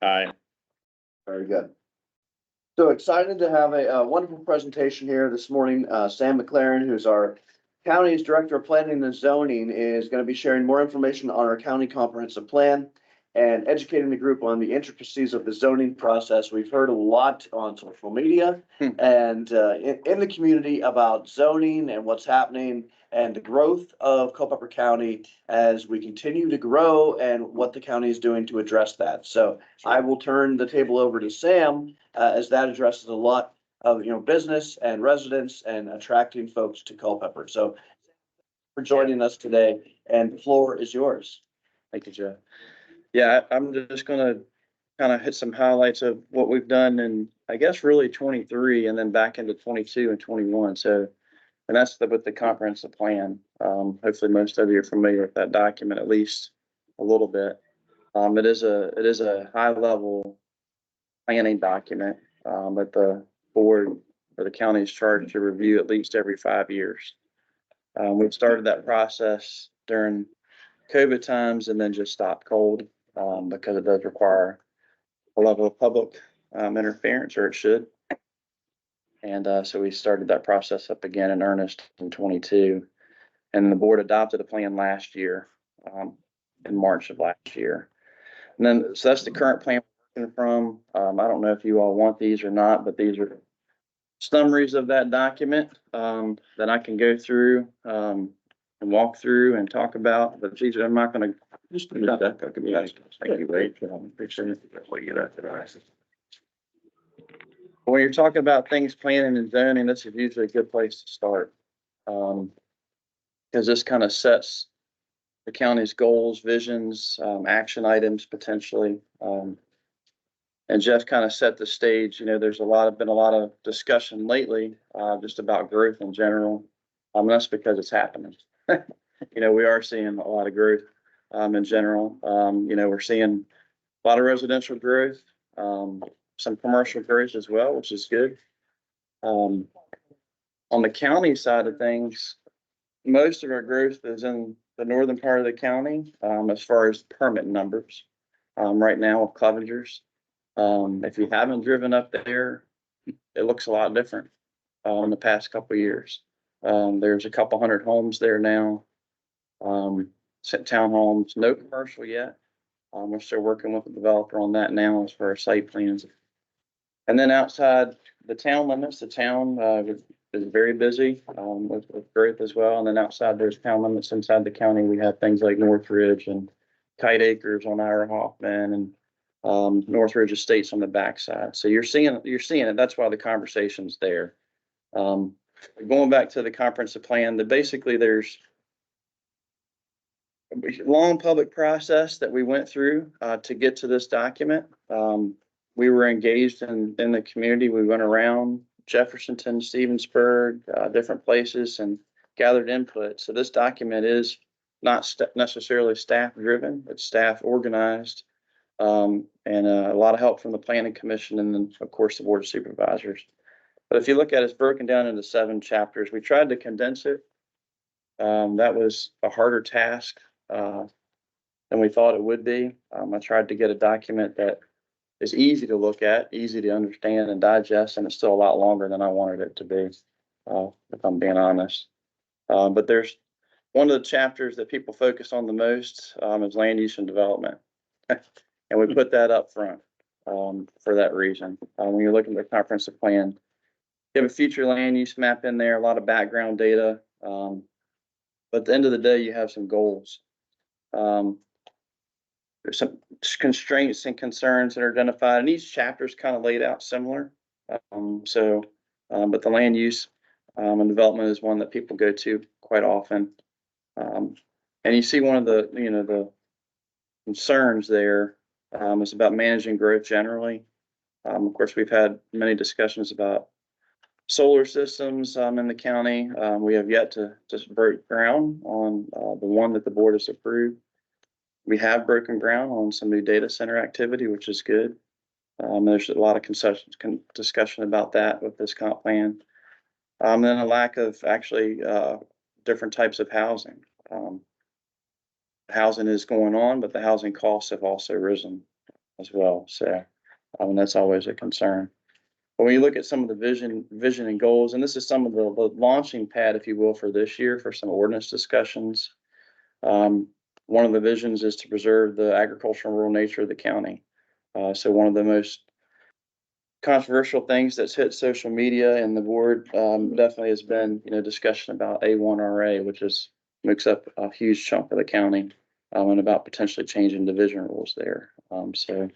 Aye. Very good. So excited to have a wonderful presentation here this morning. Sam McLearen, who's our county's Director of Planning and Zoning, is going to be sharing more information on our county comprehensive plan and educating the group on the intricacies of the zoning process. We've heard a lot on social media and in the community about zoning and what's happening and the growth of Culpeper County as we continue to grow and what the county is doing to address that. So I will turn the table over to Sam as that addresses a lot of, business and residents and attracting folks to Culpeper. So for joining us today, and the floor is yours. Thank you, Jeff. Yeah, I'm just gonna kind of hit some highlights of what we've done in, I guess, really 23 and then back into 22 and 21. So, and that's with the comprehensive plan. Hopefully most of you are familiar with that document, at least a little bit. It is a high level planning document that the board or the county is charged to review at least every 5 years. We've started that process during COVID times and then just stopped cold because it does require a level of public interference, or it should. And so we started that process up again in earnest in 22. And the board adopted a plan last year, in March of last year. And then, so that's the current plan we're working from. I don't know if you all want these or not, but these are summaries of that document that I can go through and walk through and talk about. But geez, I'm not going to just put that back. Thank you, Wade. Appreciate it. When you're talking about things planning and zoning, this is usually a good place to start because this kind of sets the county's goals, visions, action items potentially. And Jeff kind of set the stage. There's been a lot of discussion lately just about growth in general. That's because it's happening. We are seeing a lot of growth in general. We're seeing a lot of residential growth, some commercial growth as well, which is good. On the county side of things, most of our growth is in the northern part of the county as far as permit numbers right now with Clevengers. If you haven't driven up there, it looks a lot different in the past couple of years. There's a couple hundred homes there now, townhomes, no commercial yet. We're still working with the developer on that now as far as site plans. And then outside the town limits, the town is very busy with growth as well. And then outside those town limits inside the county, we have things like Northridge and Kite Acres on Ira Hoffman and Northridge Estates on the backside. So you're seeing it. That's why the conversation's there. Going back to the comprehensive plan, basically there's a long public process that we went through to get to this document. We were engaged in the community. We went around Jeffersonton, Stevensburg, different places and gathered input. So this document is not necessarily staff driven, it's staff organized. And a lot of help from the planning commission and then of course the board of supervisors. But if you look at it, it's broken down into 7 chapters. We tried to condense it. That was a harder task than we thought it would be. I tried to get a document that is easy to look at, easy to understand and digest, and it's still a lot longer than I wanted it to be, if I'm being honest. But there's one of the chapters that people focus on the most is land use and development. And we put that up front for that reason. When you're looking at the comprehensive plan, you have a future land use map in there, a lot of background data. But at the end of the day, you have some goals. There's some constraints and concerns that are identified, and each chapter is kind of laid out similar. But the land use and development is one that people go to quite often. And you see one of the concerns there is about managing growth generally. Of course, we've had many discussions about solar systems in the county. We have yet to just break ground on the one that the board has approved. We have broken ground on some new data center activity, which is good. There's a lot of discussion about that with this comp plan. And then a lack of actually different types of housing. Housing is going on, but the housing costs have also risen. as well. So, that's always a concern. But when you look at some of the vision and goals, and this is some of the launching pad, if you will, for this year for some ordinance discussions. One of the visions is to preserve the agricultural and rural nature of the county. So one of the most controversial things that's hit social media and the board definitely has been, discussion about A1RA, which makes up a huge chunk of the county, and about potentially changing division rules there. So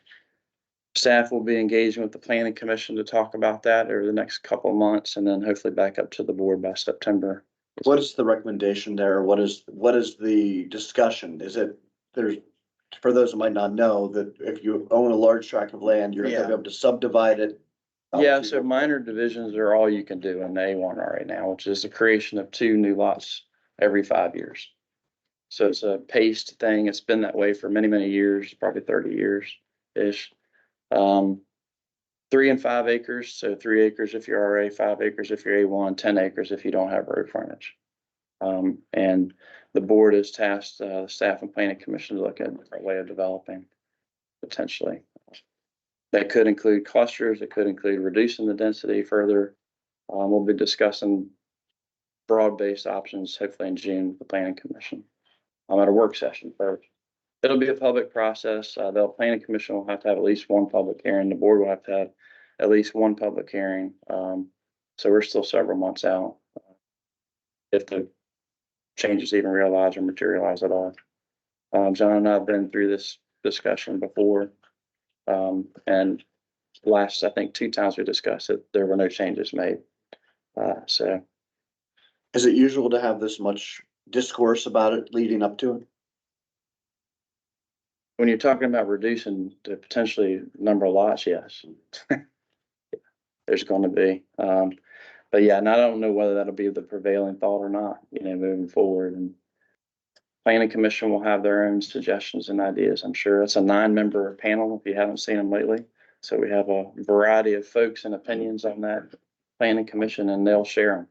staff will be engaging with the planning commission to talk about that over the next couple of months, and then hopefully back up to the board by September. What is the recommendation there? What is the discussion? Is it, for those who might not know, that if you own a large tract of land, you're gonna be able to subdivide it? Yeah, so minor divisions are all you can do in A1 right now, which is the creation of 2 new lots every 5 years. So it's a paced thing. It's been that way for many, many years, probably 30 years-ish. 3 and 5 acres, so 3 acres if you're RA, 5 acres if you're A1, 10 acres if you don't have road frontage. And the board has tasked the staff and planning commission to look at a different way of developing potentially. That could include clusters, it could include reducing the density further. We'll be discussing broad-based options, hopefully in June with the planning commission. At a work session first. It'll be a public process. The planning commission will have to have at least one public hearing. The board will have to have at least one public hearing. So we're still several months out. If the changes even realize or materialize at all. John and I have been through this discussion before. And last, I think 2 times we discussed it, there were no changes made. So. Is it usual to have this much discourse about it leading up to it? When you're talking about reducing the potentially number of lots, yes. There's going to be. But yeah, and I don't know whether that'll be the prevailing thought or not, moving forward. And planning commission will have their own suggestions and ideas. I'm sure it's a 9-member panel if you haven't seen them lately. So we have a variety of folks and opinions on that planning commission, and they'll share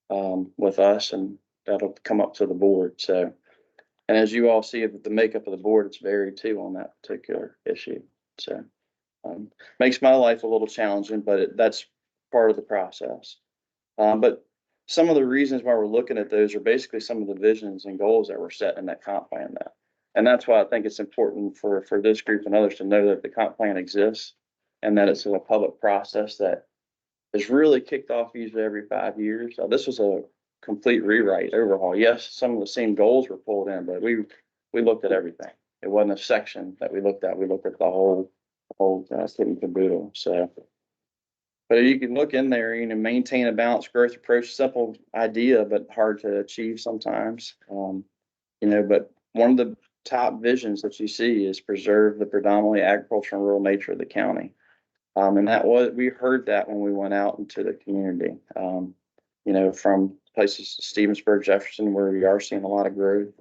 them with us, and that'll come up to the board. So, and as you all see the makeup of the board, it's varied too on that particular issue. So makes my life a little challenging, but that's part of the process. But some of the reasons why we're looking at those are basically some of the visions and goals that were set in that comp plan. And that's why I think it's important for this group and others to know that the comp plan exists and that it's a public process that is really kicked off usually every 5 years. This was a complete rewrite, overhaul. Yes, some of the same goals were pulled in, but we looked at everything. It wasn't a section that we looked at. We looked at the whole kit and caboodle. So, but you can look in there, maintain a balanced growth approach, simple idea, but hard to achieve sometimes. But one of the top visions that you see is preserve the predominantly agricultural and rural nature of the county. And we heard that when we went out into the community, from places Stevensburg, Jefferson, where we are seeing a lot of growth,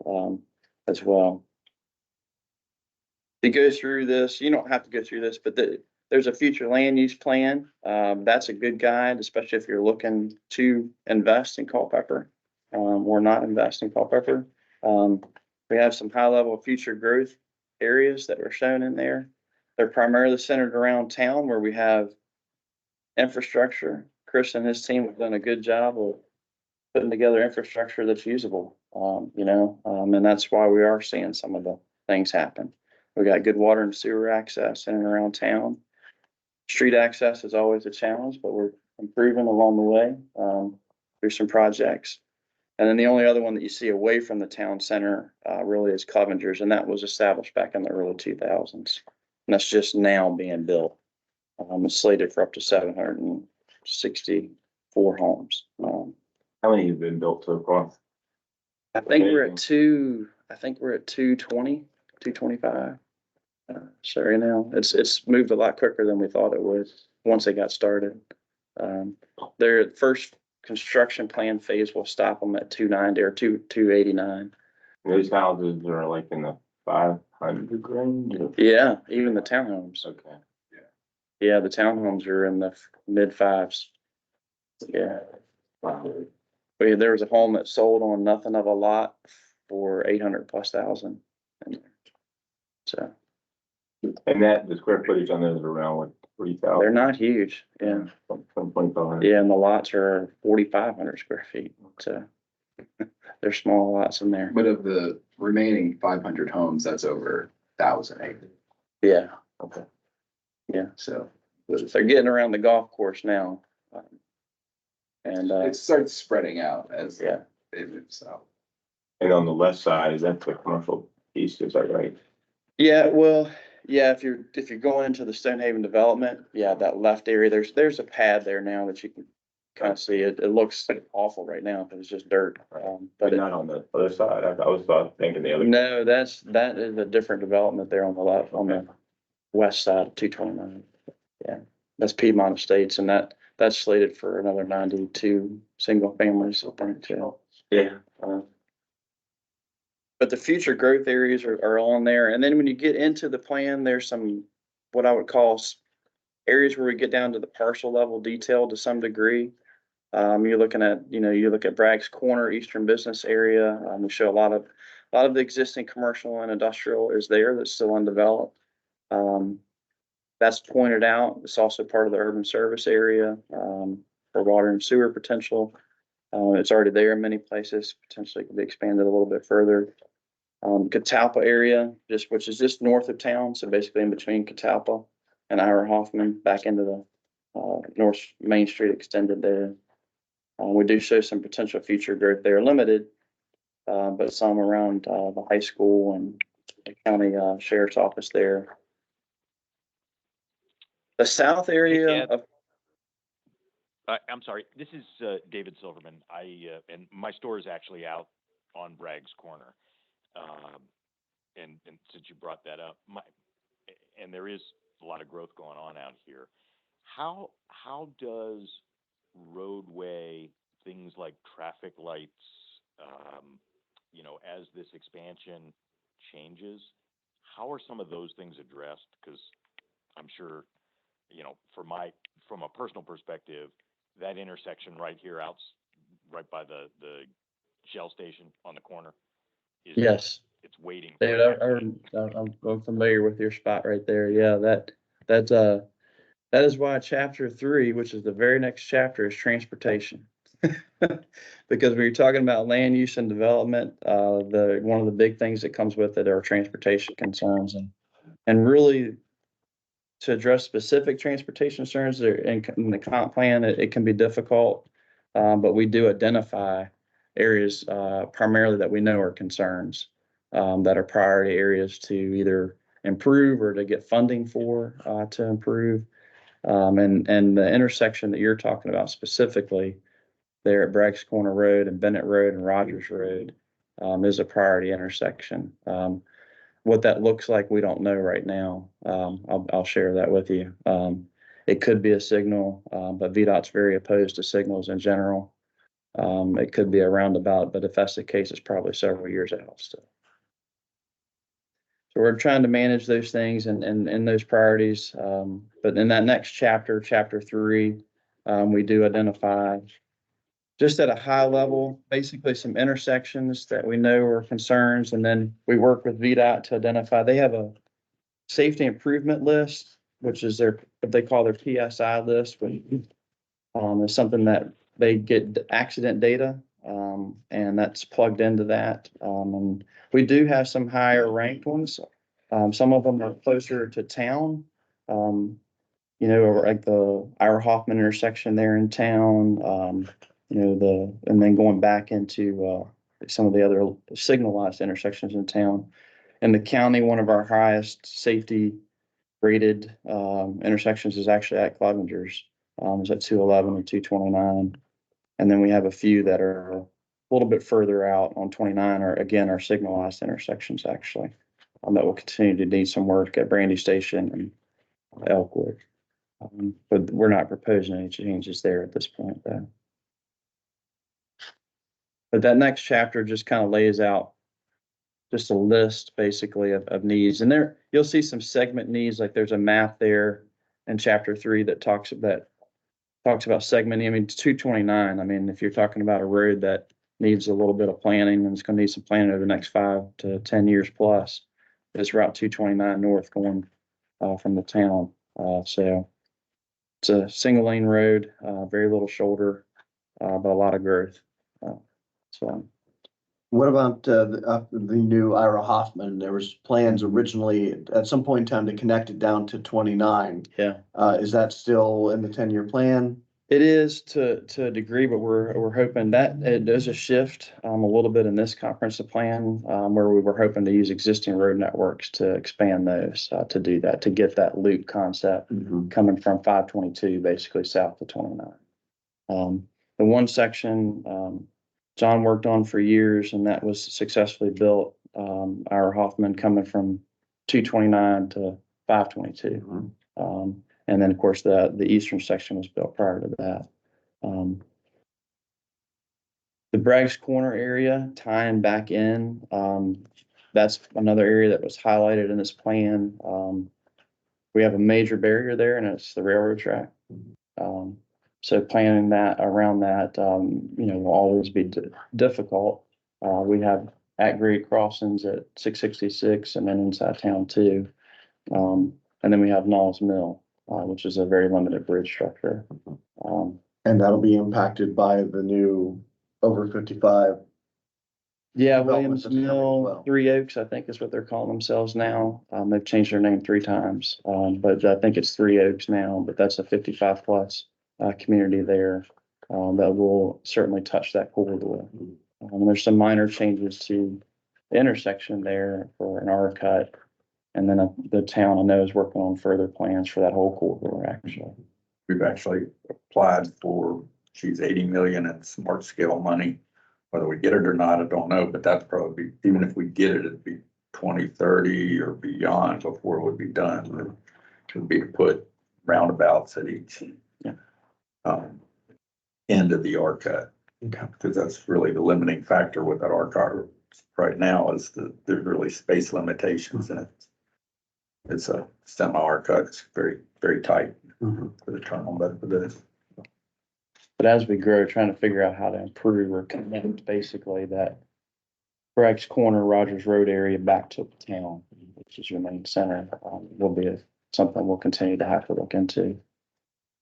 as well. To go through this, you don't have to go through this, but there's a future land use plan. That's a good guide, especially if you're looking to invest in Culpeper, or not invest in Culpeper. We have some high level future growth areas that are shown in there. They're primarily centered around town where we have infrastructure. Chris and his team have done a good job of putting together infrastructure that's usable, and that's why we are seeing some of the things happen. We got good water and sewer access in and around town. Street access is always a challenge, but we're improving along the way through some projects. And then the only other one that you see away from the town center really is Clevenger's, and that was established back in the early 2000s. And that's just now being built. It's slated for up to 764 homes. How many have been built so far? I think we're at 220, 225. So right now it's moved a lot quicker than we thought it would once it got started. Their first construction plan phase will stop them at 290 or 289. Those houses are like in the 500 range? Yeah, even the townhomes. Okay. Yeah, the townhomes are in the mid 5s. Yeah. Wow. There was a home that sold on nothing of a lot for 800,000+. So And the square footage on those is around what, 3,000? They're not huge, yeah. Some 2,500. Yeah, and the lots are 4,500 square feet, so they're small lots in there. But of the remaining 500 homes, that's over 1,000 acres. Yeah, Okay. So they're getting around the golf course now. And, it starts spreading out as yeah, it moves out. And on the left side, is that the commercial piece, is that right? yeah, well, yeah, if you're going into the Stonehaven development, yeah, that left area, there's a pad there now that you can kind of see it. It looks awful right now because it's just dirt. But But not on the other side, I was thinking the other. no, that is a different development there on the left, on the west side of 229. Yeah, that's Piedmont Estates, and that's slated for another 92 single families, I think, too. Yeah. But the future growth areas are on there. And then when you get into the plan, there's some, what I would call areas where we get down to the parcel level detail to some degree. You're looking at, you look at Bragg's Corner, Eastern Business Area. We show a lot of the existing commercial and industrial is there that's still undeveloped. That's pointed out. It's also part of the urban service area, for water and sewer potential. It's already there in many places, potentially could be expanded a little bit further. Catalpa area, which is just north of town, so basically in between Catalpa and Ira Hoffman, back into the North Main Street extended there. We do show some potential future growth there, limited, but some around the high school and the county sheriff's office there. The south area Ed. of I'm sorry, this is David Silverman. And my store is actually out on Bragg's Corner. And since you brought that up, and there is a lot of growth going on out here. How does roadway, things like traffic lights, as this expansion changes, how are some of those things addressed? Because I'm sure, from a personal perspective, that intersection right here right by the Shell station on the corner is, yes. it's waiting. David, I'm familiar with your spot right there. Yeah, that is why chapter 3, which is the very next chapter, is transportation. Because when you're talking about land use and development, one of the big things that comes with it are transportation concerns, and really to address specific transportation concerns in the comp plan, it can be difficult, but we do identify areas primarily that we know are concerns, that are priority areas to either improve or to get funding for, to improve. And the intersection that you're talking about specifically there at Bragg's Corner Road and Bennett Road and Rogers Road, is a priority intersection. What that looks like, we don't know right now. I'll share that with you. It could be a signal, but VDOT's very opposed to signals in general. It could be a roundabout, but if that's the case, it's probably several years out still. So we're trying to manage those things and those priorities. But in that next chapter, chapter 3, we do identify just at a high level, basically some intersections that we know are concerns. And then we work with VDOT to identify, they have a safety improvement list, which is what they call their PSI list, which is something that they get accident data, and that's plugged into that. And we do have some higher ranked ones. Some of them are closer to town, like the Ira Hoffman intersection there in town, and then going back into some of the other signalized intersections in town. In the county, one of our highest safety rated intersections is actually at Clevenger's. It's at 211 and 229. And then we have a few that are a little bit further out on 29, or again, our signalized intersections actually, that will continue to need some work at Brandy Station and Elkwood. But we're not proposing any changes there at this point, though. But that next chapter just kind of lays out just a list basically of needs. And there you'll see some segment needs, like there's a map there in chapter 3 that talks about segmenting. I mean, it's 229. I mean, if you're talking about a road that needs a little bit of planning, and it's going to need some planning over the next 5 to 10 years plus, it's Route 229 north going from the town. So it's a single lane road, very little shoulder, but a lot of growth. So What about the new Ira Hoffman? There was plans originally at some point in time to connect it down to 29. yeah, Is that still in the 10-year plan? it is to a degree, but we're hoping that it does a shift a little bit in this comprehensive plan, where we were hoping to use existing road networks to expand those, to do that, to get that loop concept coming from 522 basically south to 29. The one section John worked on for years, and that was successfully built. Our Hoffman coming from 229 to 522. And then, of course, the eastern section was built prior to that. The Bragg's Corner area tying back in, that's another area that was highlighted in this plan. We have a major barrier there, and it's the railroad track. So planning that around that, will always be difficult. We have at-grade crossings at 666 and then inside town too. And then we have Knowles Mill, which is a very limited bridge structure. And that'll be impacted by the new over 55. Yeah, Development Williams that's coming as Mill, well. Three Oaks, I think is what they're calling themselves now. They've changed their name 3 times, but I think it's Three Oaks now, but that's a 55 plus community there that will certainly touch that corridor. There's some minor changes to the intersection there for an R cut. And then the town I know is working on further plans for that whole corridor, actually. We've actually applied for, 80 million in smart scale money. Whether we get it or not, I don't know, but that's probably, even if we get it, it'd be 2030 or beyond before it would be done. It would be to put roundabouts at each end of the R cut. Okay. Because that's really the limiting factor with that R cut right now is there's really space limitations in it. It's a semi R cut. It's very, very tight for the turn on bed for this. But as we grow, trying to figure out how to improve or connect basically that Bragg's Corner, Rogers Road area back to the town, which is your main center, will be something we'll continue to have to look into.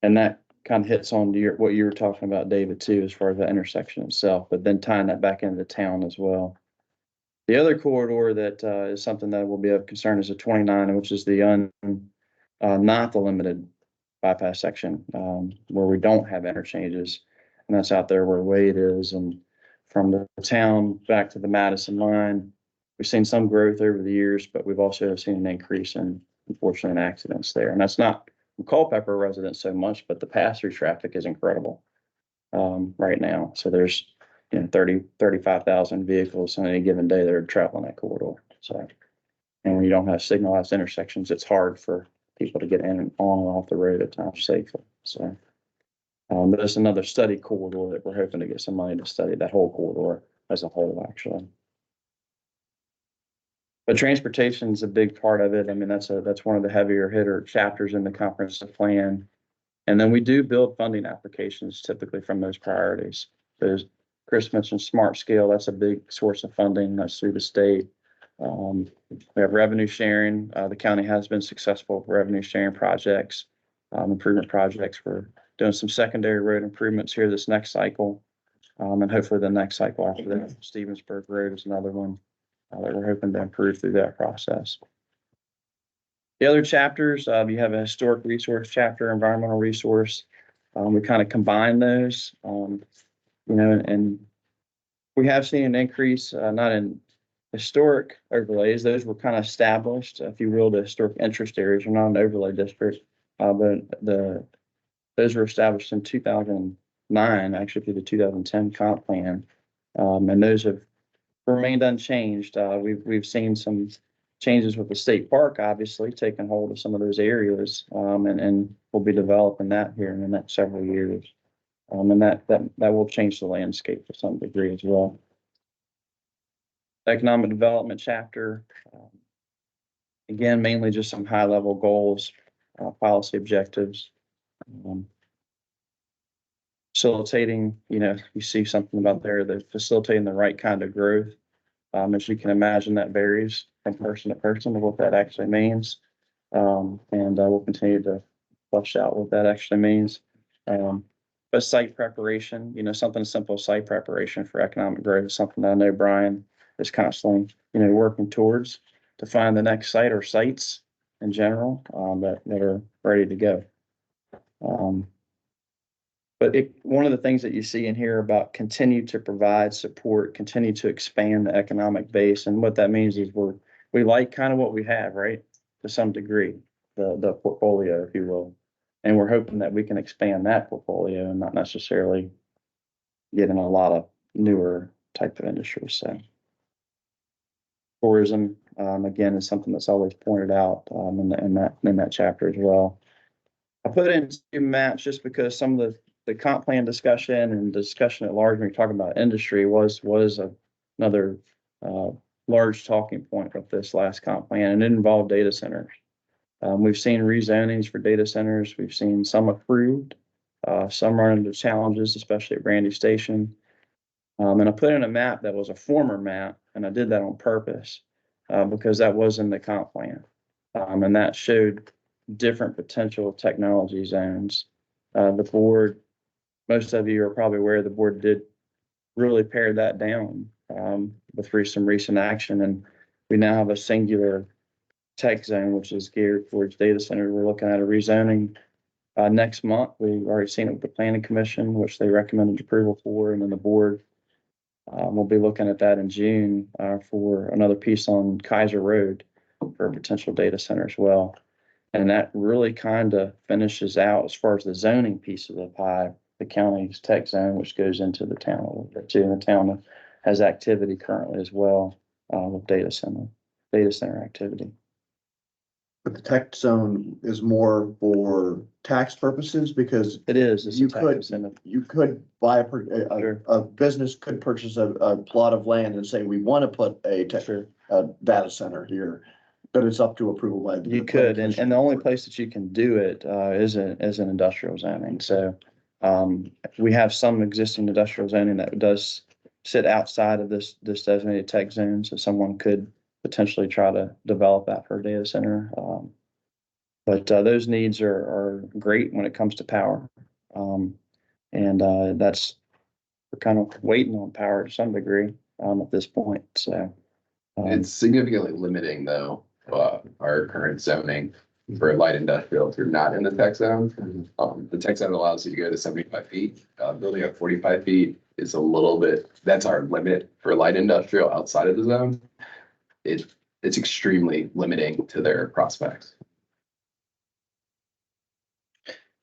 And that kind of hits on what you were talking about, David, too, as far as the intersection itself, but then tying that back into the town as well. The other corridor that is something that will be of concern is the 29, which is the not the limited bypass section, where we don't have interchanges, and that's out there where Wade is. And from the town back to the Madison line, we've seen some growth over the years, but we've also seen an increase in, unfortunately, in accidents there. And that's not from Culpeper residents so much, but the pass-through traffic is incredible right now. So there's 35,000 vehicles on any given day that are traveling that corridor. So, and when you don't have signalized intersections, it's hard for people to get in and on and off the road at times safely. So, but it's another study corridor that we're hoping to get some money to study that whole corridor as a whole, actually. But transportation is a big part of it. I mean, that's one of the heavier hitter chapters in the comprehensive plan. And then we do build funding applications typically from those priorities. There's Chris mentioned smart scale. That's a big source of funding. That's through the state. We have revenue sharing. The county has been successful with revenue sharing projects, improvement projects. We're doing some secondary road improvements here this next cycle. And hopefully the next cycle after that, Stevensburg Road is another one that we're hoping to improve through that process. The other chapters, you have a historic resource chapter, environmental resource. We kind of combine those, and we have seen an increase, not in historic overlays. Those were kind of established, if you will, the historic interest areas are not an overlay district, but those were established in 2009, actually through the 2010 comp plan, and those have remained unchanged. We've seen some changes with the state park, obviously taking hold of some of those areas, and we'll be developing that here in the next several years, and that will change the landscape to some degree as well. Economic development chapter, again, mainly just some high level goals, policy objectives. Facilitating, you see something about there, that facilitating the right kind of growth. As you can imagine, that varies from person to person of what that actually means. And we'll continue to flesh out what that actually means. But site preparation, something simple, site preparation for economic growth is something that I know Brian is constantly, working towards to find the next site or sites in general, that are ready to go. But one of the things that you see in here about continue to provide support, continue to expand the economic base, and what that means is we like kind of what we have, right? To some degree, the portfolio, if you will. And we're hoping that we can expand that portfolio and not necessarily get in a lot of newer type of industries. So tourism, again, is something that's always pointed out, in that chapter as well. I put in two maps just because some of the comp plan discussion and discussion at large when you're talking about industry was another large talking point of this last comp plan, and it involved data centers. We've seen rezonings for data centers. We've seen some approved, some run into challenges, especially at Brandy Station. And I put in a map that was a former map, and I did that on purpose because that was in the comp plan. And that showed different potential technology zones. The board, most of you are probably aware the board did really pare that down with some recent action. And we now have a singular tech zone, which is geared towards data center. We're looking at a rezoning next month. We've already seen it with the planning commission, which they recommended approval for, and then the board we'll be looking at that in June for another piece on Kaiser Road for a potential data center as well. And that really kind of finishes out, as far as the zoning piece of the pie, the county's tech zone, which goes into the town a little bit too. And the town has activity currently as well with data center activity. But the tech zone is more for tax purposes because It is. It's a you tax could, incentive. you could buy Sure. a business could purchase a plot of land and say, we want to put Sure. a data center here, but it's up to approval by. You could, and the only place that you can do it is an industrial zoning. So we have some existing industrial zoning that does sit outside of this designated tech zone, so someone could potentially try to develop that for a data center. But those needs are great when it comes to power. And we're kind of waiting on power to some degree at this point. So It's significantly limiting though, our current zoning for light industrial if you're not in the tech zone. The tech zone allows you to go to 75 feet. Building at 45 feet is a little bit, that's our limit for light industrial outside of the zone. It's extremely limiting to their prospects.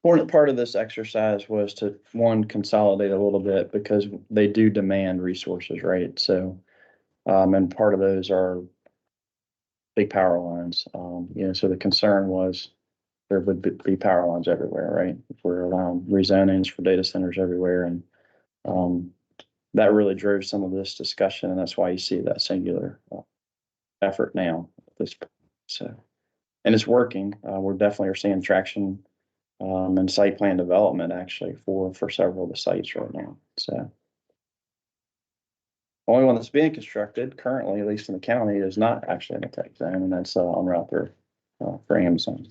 important part of this exercise was to, one, consolidate a little bit because they do demand resources, right? So, and part of those are big power lines. So the concern was there would be power lines everywhere, right? If we're allowing rezonings for data centers everywhere. And that really drove some of this discussion. And that's why you see that singular effort now at this point. So, and it's working. We're definitely are seeing traction and site plan development actually for several of the sites right now. So only one that's being constructed currently, at least in the county, is not actually in a tech zone, and that's on route there for Amazon.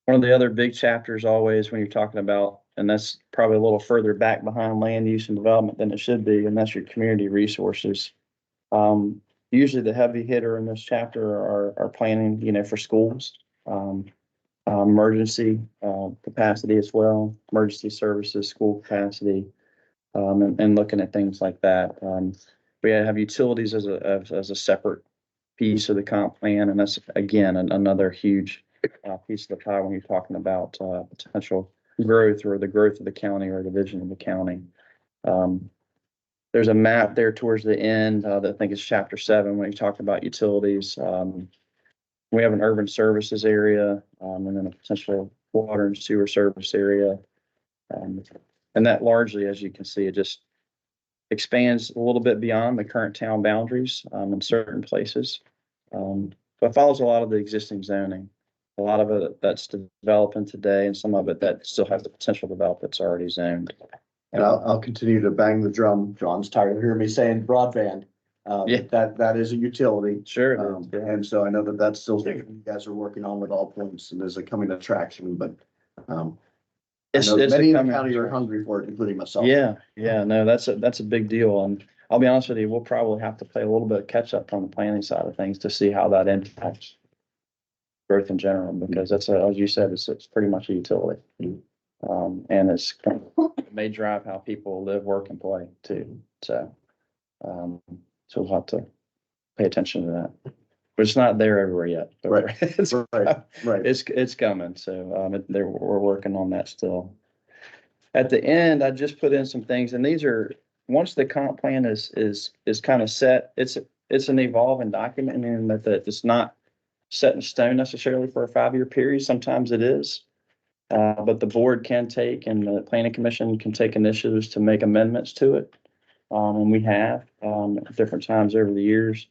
One of the other big chapters always when you're talking about, and that's probably a little further back behind land use and development than it should be, and that's your community resources. Usually the heavy hitter in this chapter are planning, for schools, emergency capacity as well, emergency services, school capacity, and looking at things like that. We have utilities as a separate piece of the comp plan, and that's again another huge piece of the pie when you're talking about potential growth or the growth of the county or the vision of the county. There's a map there towards the end that I think is chapter 7 when you talk about utilities. We have an urban services area and then a potential water and sewer service area. And that largely, as you can see, it just expands a little bit beyond the current town boundaries in certain places. But follows a lot of the existing zoning. A lot of it that's developing today and some of it that still has the potential to develop that's already zoned. And I'll continue to bang the drum. John's tired of hearing me saying broadband. Yeah. That is a utility. Sure. it Um, is, yeah. and so I know that that's still something you guys are working on with all points and is a coming attraction, but, I It's, know it's a many in the coming county are attraction. hungry for it, including myself. Yeah, no, that's a big deal. And I'll be honest with you, we'll probably have to play a little bit of catch up on the planning side of things to see how that impacts growth in general, because that's, as you said, it's pretty much a utility. And it may drive how people live, work and play too. So, so we'll have to pay attention to that. But it's not there everywhere yet. But Right. It's, Right. it's coming. So, we're working on that still. At the end, I just put in some things, and these are, once the comp plan is kind of set, it's an evolving document, meaning that it's not set in stone necessarily for a 5-year period. Sometimes it is. But the board can take, and the planning commission can take initiatives to make amendments to it. And we have, at different times over the years.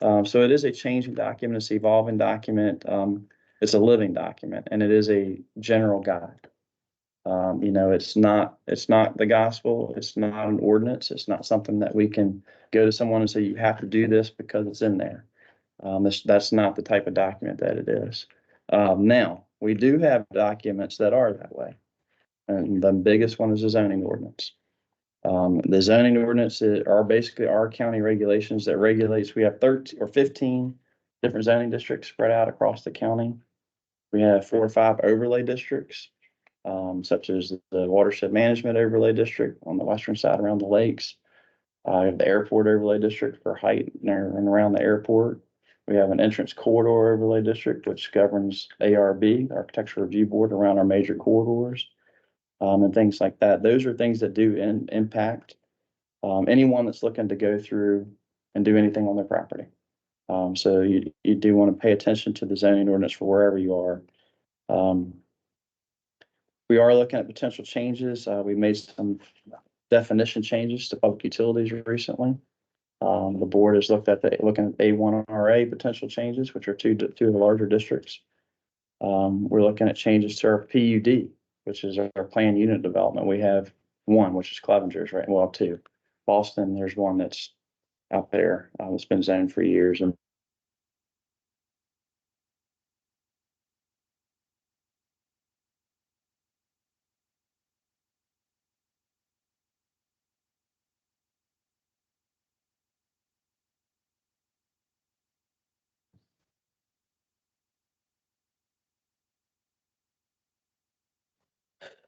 So it is a changing document, it's an evolving document, it's a living document, and it is a general guide. It's not the gospel, it's not an ordinance, it's not something that we can go to someone and say, you have to do this because it's in there. That's not the type of document that it is. Now, we do have documents that are that way. And the biggest one is the zoning ordinance. The zoning ordinances are basically our county regulations that regulates, we have 13 or 15 different zoning districts spread out across the county. We have 4 or 5 overlay districts, such as the watershed management overlay district on the western side around the lakes. The airport overlay district for height and around the airport. We have an entrance corridor overlay district, which governs ARB, the Architectural Review Board, around our major corridors. And things like that. Those are things that do impact anyone that's looking to go through and do anything on their property. So you do want to pay attention to the zoning ordinance for wherever you are. We are looking at potential changes. We made some definition changes to public utilities recently. The board has looking at A1RA potential changes, which are two of the larger districts. We're looking at changes to our PUD, which is our planned unit development. We have one, which is Clevenger's, right? Well, 2. Boston, there's one that's out there, that's been zoned for years. And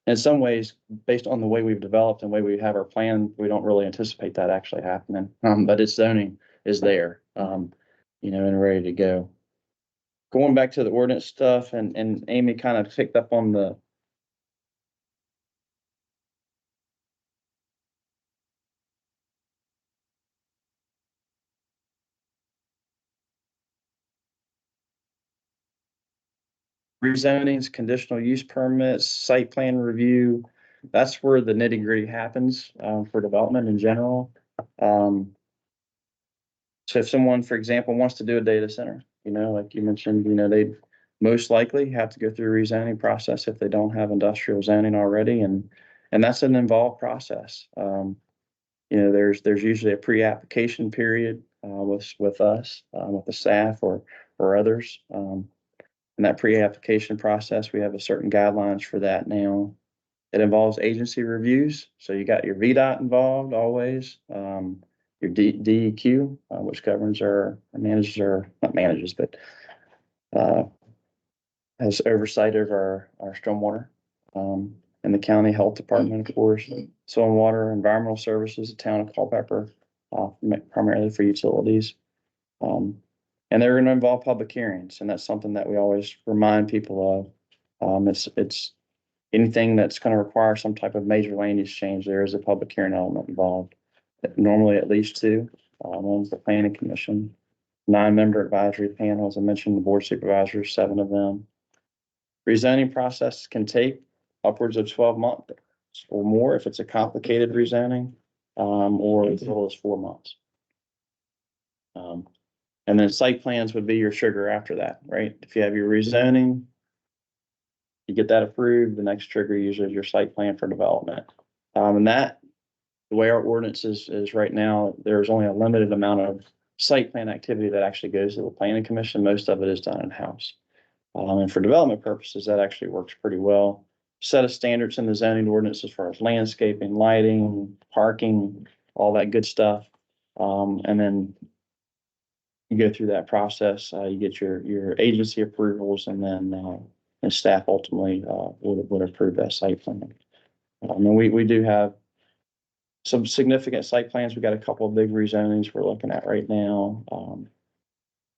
in some ways, based on the way we've developed and the way we have our plan, we don't really anticipate that actually happening. But its zoning is there, and ready to go. Going back to the ordinance stuff, and Amy kind of picked up on the rezonings, conditional use permits, site plan review. That's where the nitty gritty happens, for development in general. So if someone, for example, wants to do a data center, like you mentioned, they most likely have to go through a rezoning process if they don't have industrial zoning already. And that's an involved process. There's usually a pre-application period, with us, with the staff or others. In that pre-application process, we have a certain guidelines for that now. It involves agency reviews. So you got your VDOT involved always, your DEQ, which governs not manages, but has oversight over our stormwater. And the county health department, of course, soil and water, environmental services, the town of Culpeper, primarily for utilities. And they're going to involve public hearings, and that's something that we always remind people of. It's anything that's going to require some type of major land use change. There is a public hearing element involved. Normally at least 2. One's the planning commission, 9-member advisory panel, as I mentioned, the board supervisors, 7 of them. Rezoning process can take upwards of 12 months or more if it's a complicated rezoning, or as little as 4 months. And then site plans would be your trigger after that, right? If you have your rezoning, you get that approved, the next trigger usually is your site plan for development. And that the way our ordinance is right now, there's only a limited amount of site plan activity that actually goes to the planning commission. Most of it is done in-house. And for development purposes, that actually works pretty well. Set of standards in the zoning ordinance as far as landscaping, lighting, parking, all that good stuff. And then you go through that process, you get your agency approvals, and then, and staff ultimately, would approve that site plan. And we do have some significant site plans. We've got a couple of big rezonings we're looking at right now.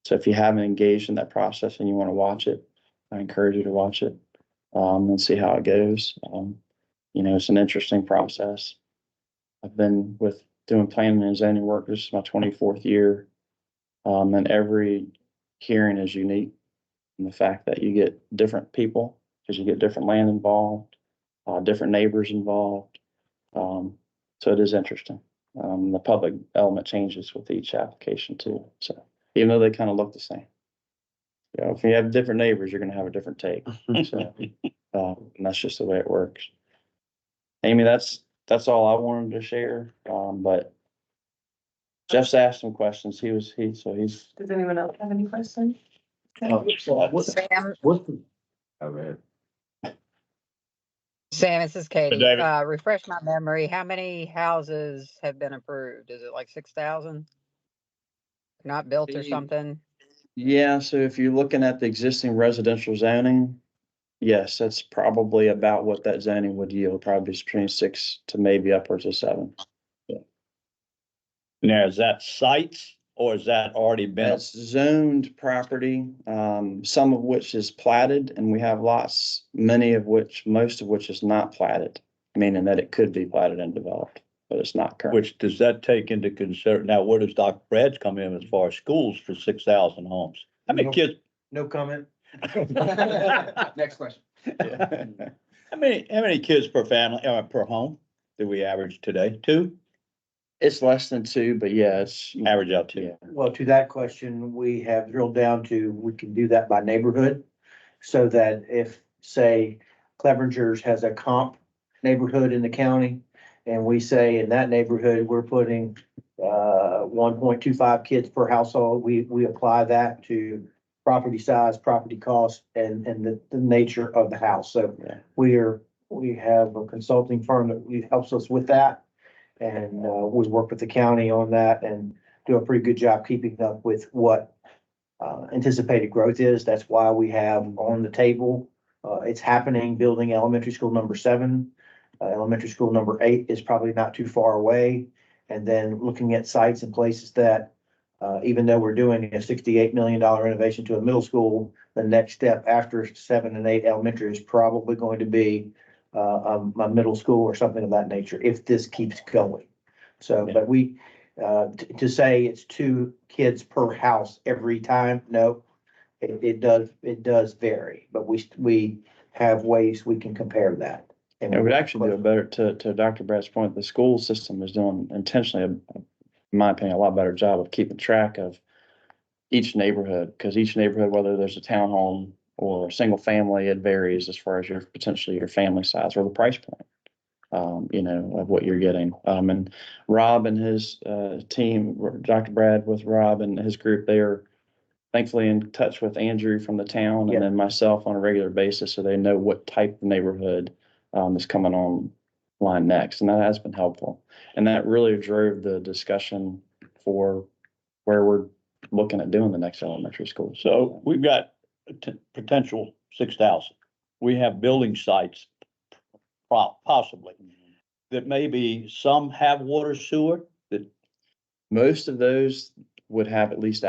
So if you haven't engaged in that process and you want to watch it, I encourage you to watch it, and see how it goes. You know, it's an interesting process. I've been doing planning and zoning work. This is my 24th year. And every hearing is unique in the fact that you get different people, because you get different land involved, different neighbors involved. So it is interesting. The public element changes with each application too. So even though they kind of look the same. You know, if you have different neighbors, you're gonna have a different take. So, and that's just the way it works. Amy, that's all I wanted to share. But Jeff's asked some questions. He's. Does anyone else have any questions? Sam, Sam, this is Katie. David. Refresh my memory. How many houses have been approved? Is it like 6,000? Not built or something? Yeah, so if you're looking at the existing residential zoning, yes, that's probably about what that zoning would yield, probably between 6 to maybe upwards of 7. Now, is that sites or is that already been? That's zoned property, some of which is platted, and we have lots, most of which is not platted, meaning that it could be platted and developed, but it's not current. Which does that take into consider? Now, where does Dr. Brad's come in as far as schools for 6,000 homes? How many kids? No comment. Next question. How many kids per family, per home do we average today? 2? It's less than 2, but yeah, it's. Average out 2. Yeah. Well, to that question, we have drilled down to, we can do that by neighborhood. So that if, say, Cleveringer's has a comp neighborhood in the county, and we say in that neighborhood, we're putting 1.25 kids per household, we apply that to property size, property cost, and the nature of the house. So Yeah. we have a consulting firm that helps us with that. And we work with the county on that and do a pretty good job keeping up with what anticipated growth is. That's why we have on the table, it's happening, building elementary school number 7. Elementary school number 8 is probably not too far away. And then looking at sites and places that, even though we're doing a $68 million renovation to a middle school, the next step after 7 and 8 elementary is probably going to be a middle school or something of that nature, if this keeps going. So, but we, to say it's 2 kids per house every time, no, it does vary, but we have ways we can compare that. And It would actually do a better, to Dr. Brad's point, the school system is doing intentionally, in my opinion, a lot better job of keeping track of each neighborhood, because each neighborhood, whether there's a townhome or a single family, it varies as far as potentially your family size or the price point, you know, of what you're getting. And Rob and his team, Dr. Brad with Rob and his group, they are thankfully in touch with Andrew from the town and then myself on a regular basis, so they know what type of neighborhood is coming online next, and that has been helpful. And that really drove the discussion for where we're looking at doing the next elementary school. So we've got potential 6,000. We have building sites, possibly, that maybe some have water sewer, that Most of those would have at least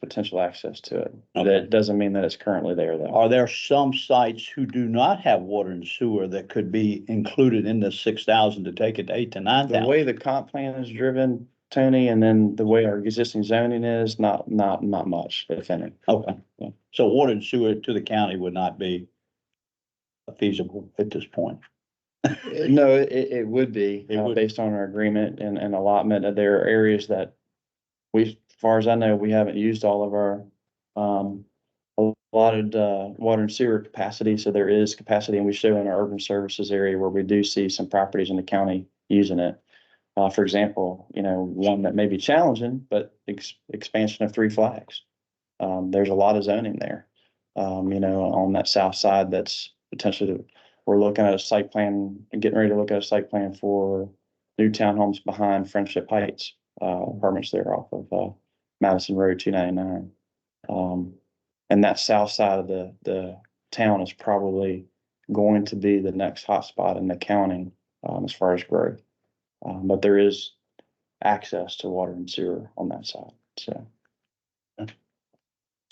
potential access to it. Okay. That doesn't mean that it's currently there though. are there some sites who do not have water and sewer that could be included in the 6,000 to take it to 8,000 to The 9,000? way the comp plan is driven, Tony, and then the way our existing zoning is, not much, if any. Okay, yeah. So water and sewer to the county would not be feasible at this point. No, it would be, It would. based on our agreement and allotment. There are areas that as far as I know, we haven't used all of our, allotted, water and sewer capacity. So there is capacity, and we show in our urban services area where we do see some properties in the county using it. For example, one that may be challenging, but expansion of Three Flags. There's a lot of zoning there, on that south side that's potentially, we're looking at a site plan, getting ready to look at a site plan for new townhomes behind Friendship Heights, apartments there off of, Madison Road 299. And that south side of the town is probably going to be the next hotspot in the county, as far as growth. But there is access to water and sewer on that side, so.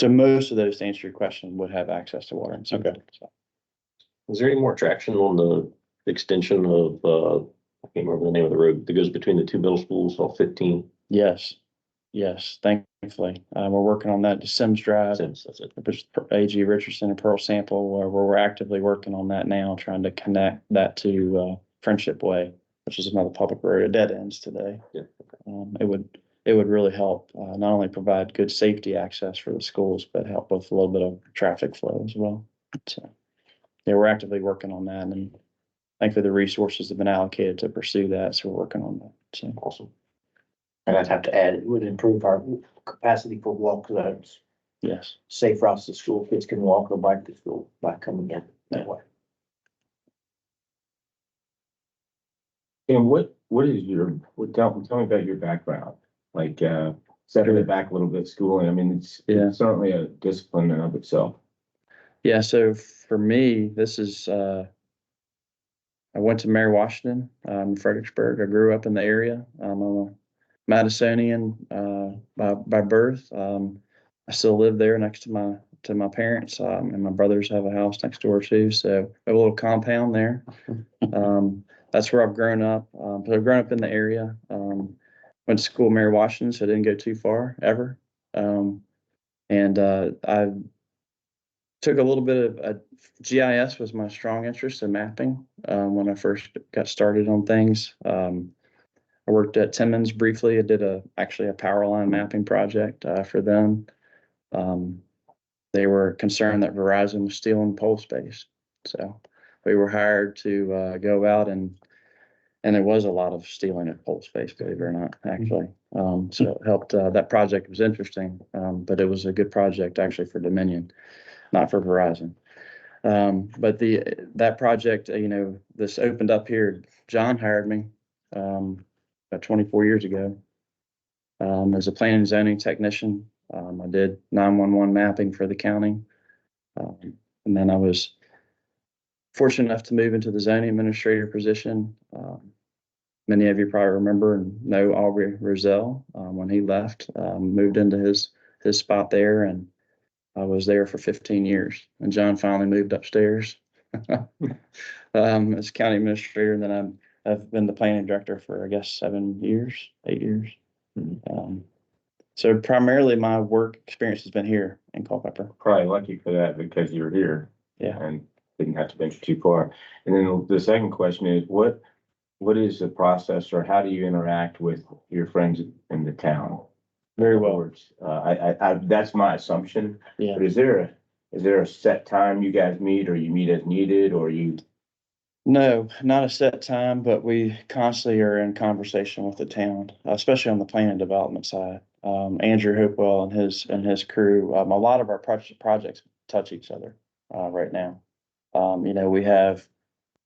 So most of those, to answer your question, would have access to water and sewer. Okay. So. Is there any more traction on the extension of, I can't remember the name of the road that goes between the two middle schools off 15? Yes, thankfully. We're working on that, the Sims Drive, Since that's it. which AG Richardson and Pearl Sample, where we're actively working on that now, trying to connect that to Friendship Way, which is another public road. It dead ends today. Yeah. It would really help, not only provide good safety access for the schools, but help with a little bit of traffic flow as well. So, yeah, we're actively working on that, and thankfully the resources have been allocated to pursue that, so we're working on that. So. Awesome. And I'd have to add, it would improve our capacity for walk zones, Yes. safe routes to school, kids can walk or bike to school by coming in that way. And what is tell me about your background? Like, setting it back a little bit, schooling. I mean, it's certainly a discipline in of itself. Yeah. So for me, this is, I went to Mary Washington, Fredericksburg. I grew up in the area. I'm a Madisonian, by birth. I still live there next to my parents, and my brothers have a house next door too. So I have a little compound there. That's where I've grown up. But I've grown up in the area. Went to school at Mary Washington, so I didn't go too far ever. And I took a little bit of GIS was my strong interest in mapping when I first got started on things. I worked at Timmons briefly. I did actually a power line mapping project for them. They were concerned that Verizon was stealing pole space, so we were hired to go out and there was a lot of stealing of pole space, believe it or not, actually. So it helped. That project was interesting, but it was a good project actually for Dominion, not for Verizon. But that project, this opened up here. John hired me about 24 years ago as a planning and zoning technician. I did 911 mapping for the county. And then I was fortunate enough to move into the zoning administrator position. Many of you probably remember and know Aubrey Roselle when he left, moved into his spot there, and I was there for 15 years. And John finally moved upstairs as county administrator, and then I've been the planning director for, I guess, 8 years. So primarily my work experience has been here in Culpeper. Probably lucky for that because you're here. Yeah. And didn't have to venture too far. And then the second question is, what is the process, or how do you interact with your friends in the town? Very well. That's my assumption. Yeah. But is there a set time you guys meet, or you meet as needed, or you? No, not a set time, but we constantly are in conversation with the town, especially on the planning and development side. Andrew Hopewell and his crew, a lot of our projects touch each other right now. We have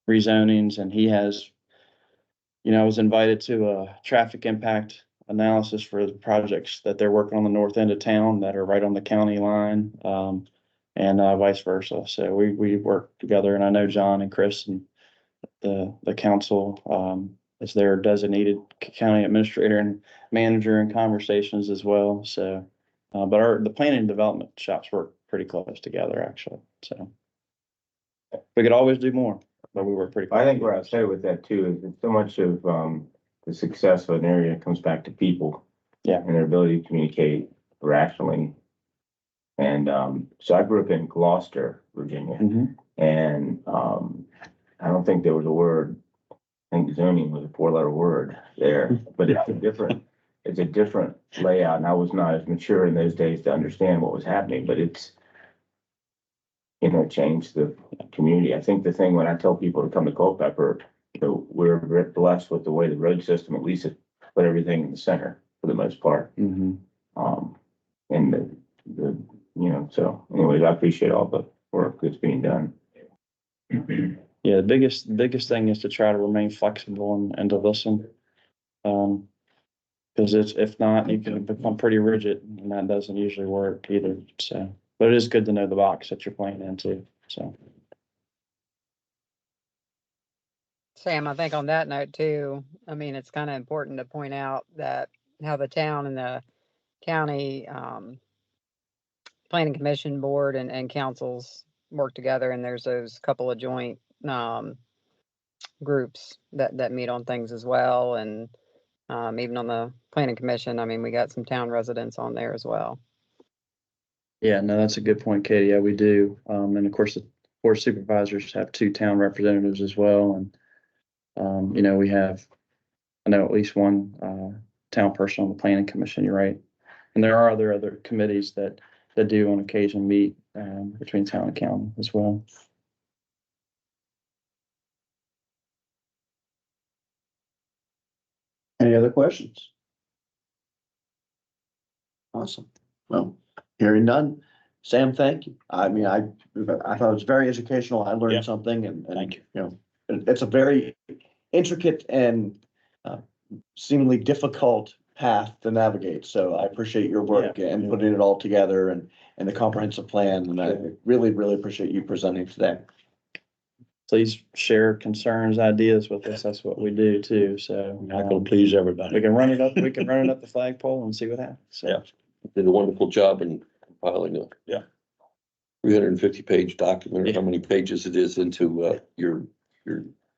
rezonings, and he has, I was invited to a traffic impact analysis for the projects that they're working on the north end of town that are right on the county line, and vice versa. So we work together, and I know John and Chris and the council is their designated county administrator and manager in conversations as well. So, but the planning and development shops work pretty close together, actually. So we could always do more, but we work pretty close. I think what I say with that too is that so much of the success of an area comes back to people. Yeah. And their ability to communicate rationally. And so I grew up in Gloucester, Virginia, and I don't think there was a word. I think zoning was a 4-letter word there, but it's a different layout, and I was not as mature in those days to understand what was happening, but it's, changed the community. I think the thing when I tell people to come to Culpeper, So we're very blessed with the way the road system, at least it put everything in the center for the most part. Mhm. And so anyways, I appreciate all the work that's being done. Yeah, the biggest thing is to try to remain flexible and to listen. Because if not, you can become pretty rigid and that doesn't usually work either. So, but it is good to know the box that you're playing into. So, Sam, I think on that note too, I mean, it's kind of important to point out that how the town and the county, planning commission board and councils work together, and there's those couple of joint, groups that meet on things as well, and, even on the planning commission, I mean, we got some town residents on there as well. yeah, no, that's a good point, Katie. Yeah, we do. And of course, the board of supervisors have 2 town representatives as well. And, we have, I know at least one town person on the planning commission, you're right. And there are other committees that do on occasion meet between town and county as well. Any other questions? Awesome. Well, hearing none. Sam, thank you. I mean, I thought it was very educational. I Yep. learned something and, Thank you. It's a very intricate and seemingly difficult path to navigate. So I appreciate your work and putting it all together and the comprehensive plan. And I really, really appreciate you presenting today. Please share concerns, ideas with us. That's what we do too. So Not gonna please we everybody. can run it up. We can run it up the flagpole and see what happens. So, Yeah. Did a wonderful job in compiling a. Yeah. 350-page document, or Yeah. how many pages it is into, your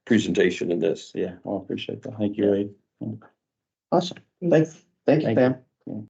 presentation in this. yeah, well, I appreciate that. Thank you, Wade. Awesome. Thank you, Thank you. Pam.